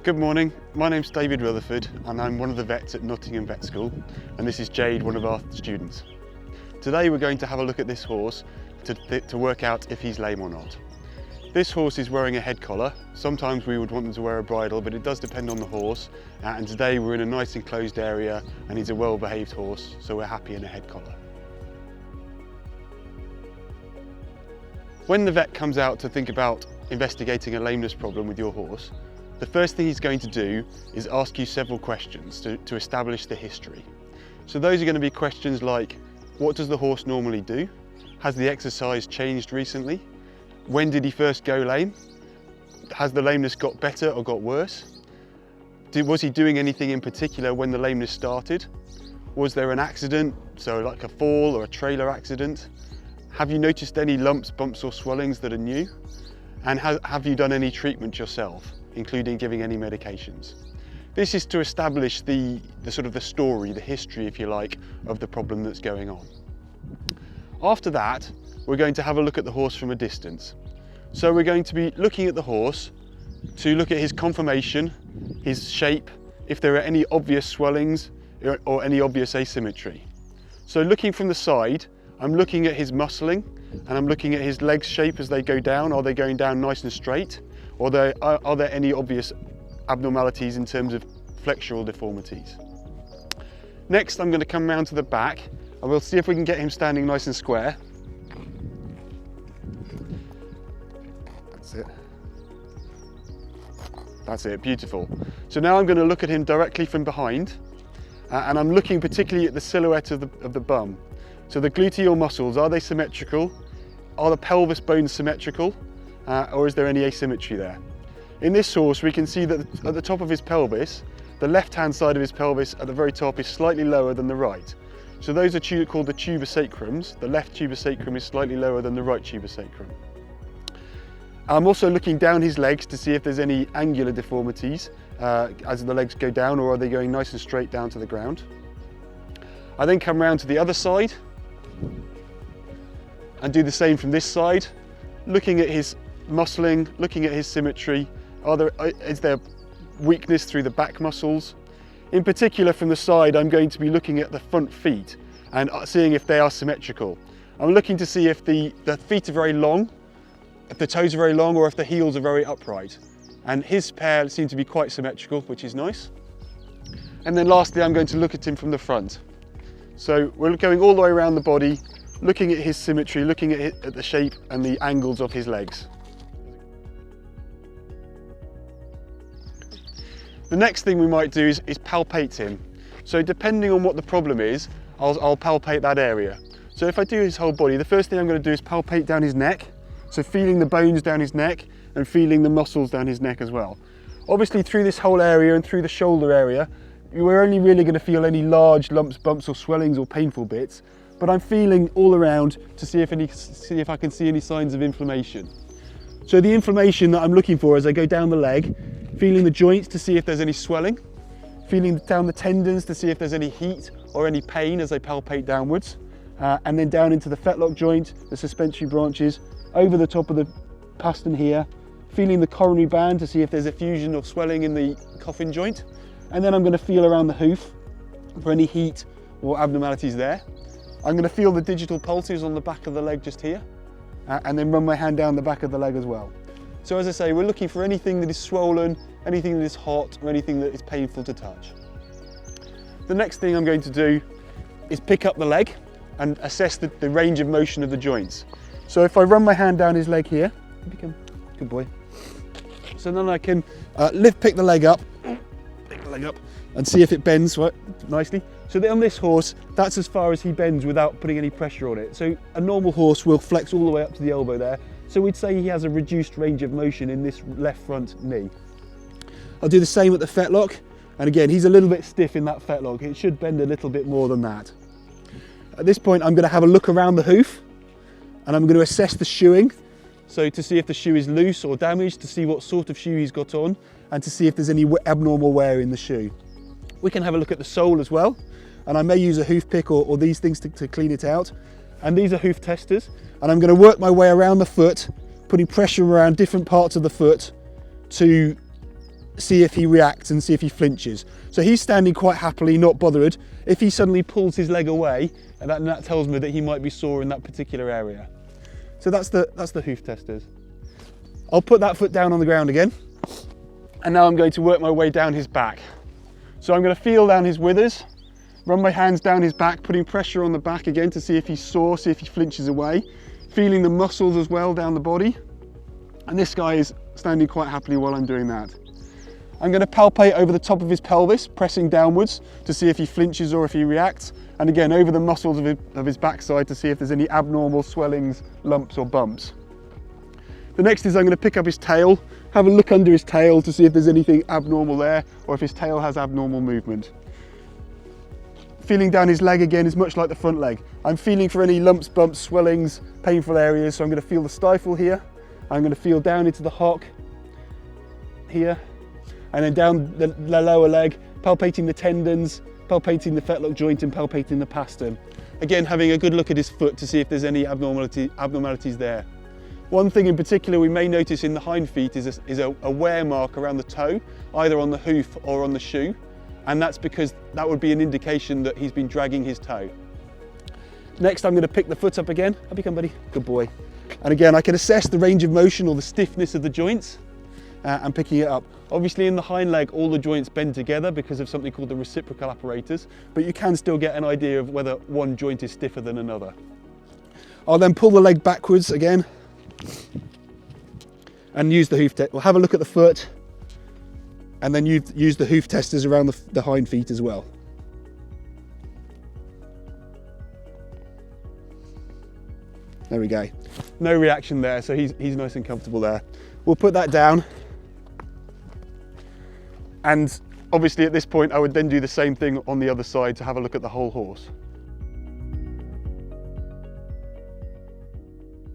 Good morning, my name's David Rutherford and I'm one of the vets at Nottingham Vet School, and this is Jade, one of our students. Today we're going to have a look at this horse to work out if he's lame or not. This horse is wearing a head collar. Sometimes we would want them to wear a bridle, but it does depend on the horse, and today we're in a nice enclosed area and he's a well-behaved horse, so we're happy in a head collar. When the vet comes out to think about investigating a lameness problem with your horse, the first thing he's going to do is ask you several questions to establish the history. So those are going to be questions like, what does the horse normally do? Has the exercise changed recently? When did he first go lame? Has the lameness got better or got worse? Was he doing anything in particular when the lameness started? Was there an accident, so like a fall or a trailer accident? Have you noticed any lumps, bumps or swellings that are new? And have you done any treatment yourself, including giving any medications? This is to establish the story, the history, if you like, of the problem that's going on. After that, we're going to have a look at the horse from a distance. So we're going to be looking at the horse to look at his conformation, his shape, if there are any obvious swellings or any obvious asymmetry. So looking from the side, I'm looking at his muscling and I'm looking at his legs shape as they go down. Are they going down nice and straight? Or are there any obvious abnormalities in terms of flexural deformities? Next, I'm going to come round to the back and we'll see if we can get him standing nice and square. That's it. That's it, beautiful. So now I'm going to look at him directly from behind and I'm looking particularly at the silhouette of the bum. So the gluteal muscles, are they symmetrical? Are the pelvis bones symmetrical? Or is there any asymmetry there? In this horse, we can see that at the top of his pelvis, the left-hand side of his pelvis at the very top is slightly lower than the right. So those are called the tubosacrums. The left tubosacrum is slightly lower than the right tubosacrum. I'm also looking down his legs to see if there's any angular deformities as the legs go down, or are they going nice and straight down to the ground. I then come round to the other side and do the same from this side, looking at his muscling, looking at his symmetry. Is there weakness through the back muscles? In particular, from the side, I'm going to be looking at the front feet and seeing if they are symmetrical. I'm looking to see if the feet are very long, if the toes are very long, or if the heels are very upright. And his pair seem to be quite symmetrical, which is nice. And then lastly, I'm going to look at him from the front. So we're going all the way around the body, looking at his symmetry, looking at the shape and the angles of his legs. The next thing we might do is palpate him. So depending on what the problem is, I'll palpate that area. So if I do his whole body, the first thing I'm going to do is palpate down his neck. So feeling the bones down his neck and feeling the muscles down his neck as well. Obviously through this whole area and through the shoulder area, we're only really going to feel any large lumps, bumps or swellings or painful bits, but I'm feeling all around to see if I can see any signs of inflammation. So the inflammation that I'm looking for as I go down the leg, feeling the joints to see if there's any swelling, feeling down the tendons to see if there's any heat or any pain as I palpate downwards, and then down into the fetlock joint, the suspensory branches, over the top of the pastern here, feeling the coronary band to see if there's effusion or swelling in the coffin joint. And then I'm going to feel around the hoof for any heat or abnormalities there. I'm going to feel the digital pulses on the back of the leg just here, and then run my hand down the back of the leg as well. So as I say, we're looking for anything that is swollen, anything that is hot, or anything that is painful to touch. The next thing I'm going to do is pick up the leg and assess the range of motion of the joints. So if I run my hand down his leg here, good boy. So then I can pick the leg up, and see if it bends nicely. So on this horse, that's as far as he bends without putting any pressure on it. So a normal horse will flex all the way up to the elbow there. So we'd say he has a reduced range of motion in this left front knee. I'll do the same at the fetlock. And again, he's a little bit stiff in that fetlock. It should bend a little bit more than that. At this point, I'm going to have a look around the hoof and I'm going to assess the shoeing. So to see if the shoe is loose or damaged, to see what sort of shoe he's got on, and to see if there's any abnormal wear in the shoe. We can have a look at the sole as well, and I may use a hoof pick or these things to clean it out. And these are hoof testers, and I'm going to work my way around the foot, putting pressure around different parts of the foot to see if he reacts and see if he flinches. So he's standing quite happily, not bothered. If he suddenly pulls his leg away, and that tells me that he might be sore in that particular area. So that's the hoof testers. I'll put that foot down on the ground again, and now I'm going to work my way down his back. So I'm going to feel down his withers, run my hands down his back, putting pressure on the back again to see if he's sore, see if he flinches away, feeling the muscles as well down the body. And this guy is standing quite happily while I'm doing that. I'm going to palpate over the top of his pelvis, pressing downwards to see if he flinches or if he reacts. And again, over the muscles of his backside to see if there's any abnormal swellings, lumps or bumps. The next is I'm going to pick up his tail, have a look under his tail to see if there's anything abnormal there or if his tail has abnormal movement. Feeling down his leg again is much like the front leg. I'm feeling for any lumps, bumps, swellings, painful areas. So I'm going to feel the stifle here. I'm going to feel down into the hock here. And then down the lower leg, palpating the tendons, palpating the fetlock joint and palpating the pastern. Again, having a good look at his foot to see if there's any abnormalities there. One thing in particular we may notice in the hind feet is a wear mark around the toe, either on the hoof or on the shoe. And that's because that would be an indication that he's been dragging his toe. Next, I'm going to pick the foot up again. Up you come, buddy. Good boy. And again, I can assess the range of motion or the stiffness of the joints. And picking it up. Obviously in the hind leg all the joints bend together because of something called the reciprocal apparatus, but you can still get an idea of whether one joint is stiffer than another. I'll then pull the leg backwards again and use the hoof test. We'll have a look at the foot and then use the hoof testers around the hind feet as well. There we go. No reaction there, so he's nice and comfortable there. We'll put that down. And obviously at this point I would then do the same thing on the other side to have a look at the whole horse.